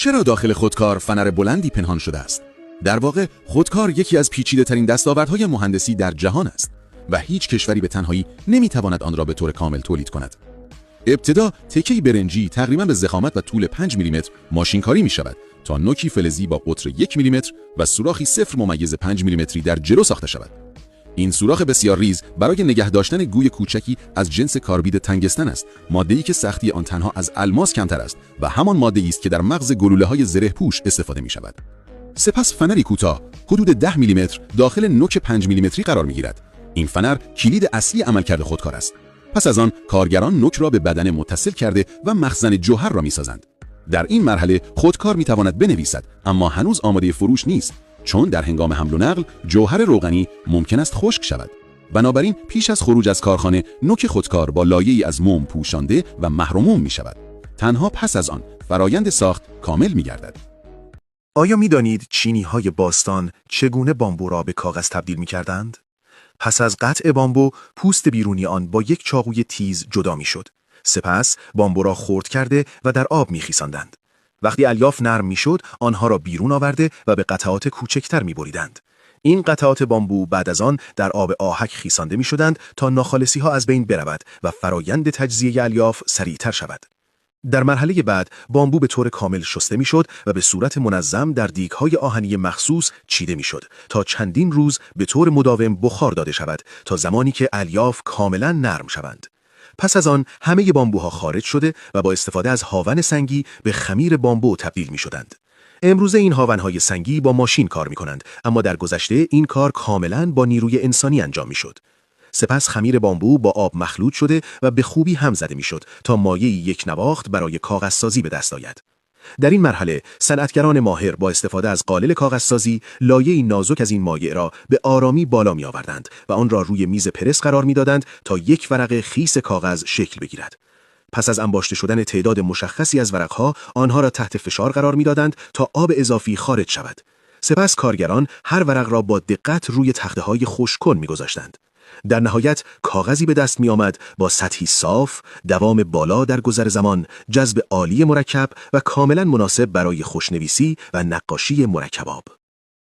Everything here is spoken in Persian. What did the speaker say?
چرا داخل خودکار فنر بلندی پنهان شده است؟ در واقع خودکار یکی از پیچیده‌ترین دستاوردهای مهندسی در جهان است و هیچ کشوری به تنهایی نمی‌تواند آن را به طور کامل تولید کند. ابتدا تکه‌ای برنجی تقریباً به ضخامت و طول 5 میلیمتر ماشینکاری می‌شود تا نوکی فلزی با قطر 1 میلیمتر و سوراخی 0.5 میلیمتری در جلو ساخته شود. این سوراخ بسیار ریز برای نگه داشتن گوی کوچکی از جنس کاربید تنگستن است، ماده‌ای که سختی آن تنها از الماس کمتر است و همان ماده‌ای است که در مغز گلوله‌های زره‌پوش استفاده می‌شود. سپس فنری کوتاه حدود 10 میلیمتر داخل نوک 5 میلیمتری قرار می‌گیرد. این فنر کلید اصلی عملکرد خودکار است. پس از آن کارگران نوک را به بدن متصل کرده و مخزن جوهر را می‌سازند. در این مرحله خودکار می‌تواند بنویسد، اما هنوز آماده فروش نیست، چون در هنگام حمل و نقل جوهر روغنی ممکن است خشک شود. بنابراین پیش از خروج از کارخانه نوک خودکار با لایه‌ای از موم پوشانده و مهرموم می‌شود. تنها پس از آن فرایند ساخت کامل می‌گردد. آیا می‌دانید چینی‌های باستان چگونه بامبو را به کاغذ تبدیل می‌کردند؟ پس از قطع بامبو، پوست بیرونی آن با یک چاقوی تیز جدا می‌شد. سپس بامبو را خرد کرده و در آب می‌خیساندند. وقتی الیاف نرم می‌شد، آنها را بیرون آورده و به قطعات کوچکتر می‌بریدند. این قطعات بامبو بعد از آن در آب آهک خیسانده می‌شدند تا ناخالصی‌ها از بین برود و فرایند تجزیه الیاف سریعتر شود. در مرحله بعد بامبو به طور کامل شسته میشد و به صورت منظم در دیگ‌های آهنی مخصوص چیده میشد تا چندین روز به طور مداوم بخار داده شود تا زمانی که الیاف کاملا نرم شوند. پس از آن همه بامبوها خارج شده و با استفاده از هاون سنگی به خمیر بامبو تبدیل میشدند. امروزه این هاون‌های سنگی با ماشین کار میکنند، اما در گذشته این کار کاملا با نیروی انسانی انجام میشد. سپس خمیر بامبو با آب مخلوط شده و به خوبی هم زده میشد تا مایعی یک نواخت برای کاغذسازی به دست آید. در این مرحله صنعتگران ماهر با استفاده از قالب کاغذسازی لایه‌ای نازک از این مایع را به آرامی بالا می آوردند و آن را روی میز پرس قرار می دادند تا یک ورق خیس کاغذ شکل بگیرد. پس از انباشته شدن تعداد مشخصی از ورقها، آنها را تحت فشار قرار می دادند تا آب اضافی خارج شود. سپس کارگران هر ورق را با دقت روی تخته‌های خشک‌کن می‌گذاشتند. در نهایت کاغذی به دست می آمد با سطحی صاف، دوام بالا در گذر زمان، جذب عالی مرکب و کاملا مناسب برای خوشنویسی و نقاشی مرکباب.